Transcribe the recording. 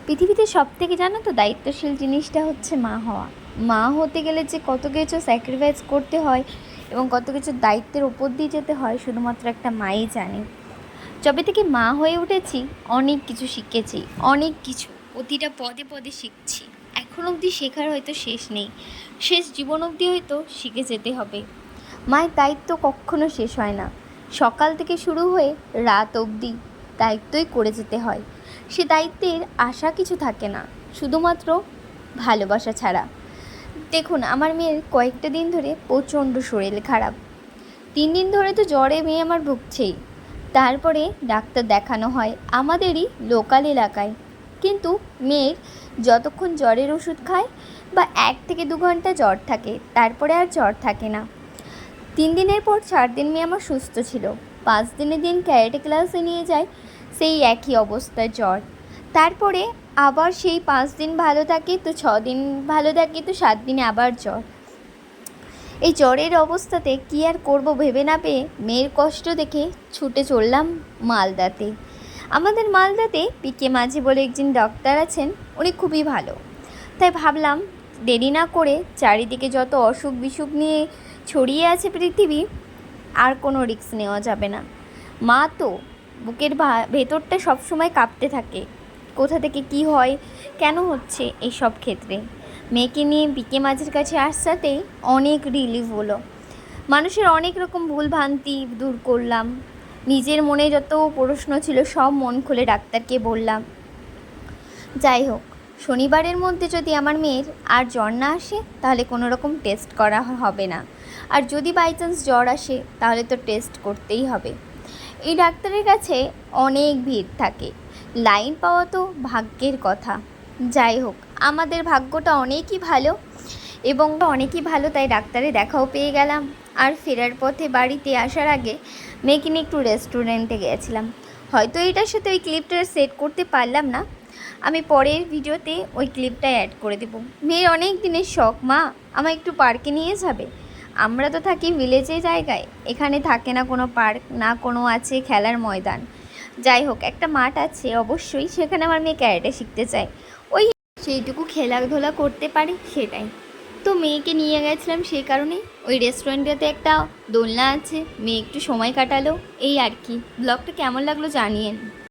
পৃথিবীতে সবথেকে জানো তো দায়িত্বশীল জিনিসটা হচ্ছে মা হওয়া। মা হতে গেলে যে কত কিছু স্যাক্রিফাইস করতে হয় এবং কত কিছু দায়িত্বের ওপর দিয়ে যেতে হয় শুধুমাত্র একটা মাই জানে। যবে থেকে মা হয়ে উঠেছি অনেক কিছু শিখেছি, অনেক কিছু প্রতিটা পদে পদে শিখছি। এখন অবধি শেখার হয়তো শেষ নেই, শেষ জীবন অবধি হয়তো শিখে যেতে হবে। মায়ের দায়িত্ব কখনো শেষ হয় না, সকাল থেকে শুরু হয়ে রাত অবধি দায়িত্বই করে যেতে হয়। সে দায়িত্বের আশা কিছু থাকে না, শুধুমাত্র ভালোবাসা ছাড়া। দেখুন, আমার মেয়ের কয়েকটা দিন ধরে প্রচণ্ড শরীর খারাপ। 3 দিন ধরে তো জ্বরে মেয়ে আমার ভুগছেই। তারপরে ডাক্তার দেখানো হয় আমাদেরই লোকাল এলাকায়, কিন্তু মেয়ের যতক্ষণ জ্বরের ওষুধ খায় বা 1 থেকে 2 ঘন্টা জ্বর থাকে, তারপরে আর জ্বর থাকে না। 3 দিনের পর 4 দিন মেয়ে আমার সুস্থ ছিল। 5 দিনের দিন ক্যারেটে ক্লাসে নিয়ে যায়, সেই একই অবস্থায় জ্বর। তারপরে আবার সেই 5 দিন ভালো থাকে, তো 6 দিন ভালো থাকে, তো 7 দিনে আবার জ্বর। এই জ্বরের অবস্থাতে কী আর করব ভেবে না পেয়ে মেয়ের কষ্ট দেখে ছুটে চললাম মালদাতে। আমাদের মালদাতে পিকে মাঝি বলে একজন ডক্টর আছেন, উনি খুবই ভালো। তাই ভাবলাম দেরি না করে, চারিদিকে যত অসুখ বিসুখ নিয়ে ছড়িয়ে আছে পৃথিবী, আর কোনো রিস্ক নেওয়া যাবে না। মা তো বুকের ভেতরটা সবসময় কাঁপতে থাকে, কোথা থেকে কি হয়, কেন হচ্ছে, এই সব ক্ষেত্রে মেয়েকে নিয়ে পিকে মাঝির কাছে আসাতেই অনেক রিলিফ হলো। মানুষের অনেক রকম ভুলভ্রান্তি দূর করলাম, নিজের মনে যত প্রশ্ন ছিল সব মন খুলে ডাক্তারকে বললাম। যাই হোক, শনিবারের মধ্যে যদি আমার মেয়ের আর জ্বর না আসে তাহলে কোনো রকম টেস্ট করা হবে না, আর যদি বাই চান্স জ্বর আসে তাহলে তো টেস্ট করতেই হবে। এই ডাক্তারের কাছে অনেক ভিড় থাকে, লাইন পাওয়া তো ভাগ্যের কথা। যাই হোক, আমাদের ভাগ্যটা অনেকই ভালো এবং অনেকই ভালো, তাই ডাক্তারে দেখাও পেয়ে গেলাম। আর ফেরার পথে বাড়িতে আসার আগে মেয়েকে নিয়ে একটু রেস্টুরেন্টে গিয়েছিলাম। হয়তো এটার সাথে ওই ক্লিপটা সেট করতে পারলাম না, আমি পরের ভিডিওতে ওই ক্লিপটা অ্যাড করে দেবো। মেয়ের অনেক দিনের শখ, মা আমায় একটু পার্কে নিয়ে যাবে। আমরা তো থাকি ভিলেজে জায়গায়, এখানে থাকে না কোনো পার্ক, না কোনো আছে খেলার ময়দান। যাই হোক, একটা মাঠ আছে অবশ্যই, সেখানে আমার মেয়ে ক্যারেটে শিখতে চায়, ওই সেইটুকু খেলাধুলা করতে পারে সেটাই। তো মেয়েকে নিয়ে গেছিলাম সেই কারণেই। ওই রেস্টুরেন্টটাতে একটা দোলনা আছে, মেয়ে একটু সময় কাটালো, এই আর কি। ব্লগটা কেমন লাগলো জানিয়েন।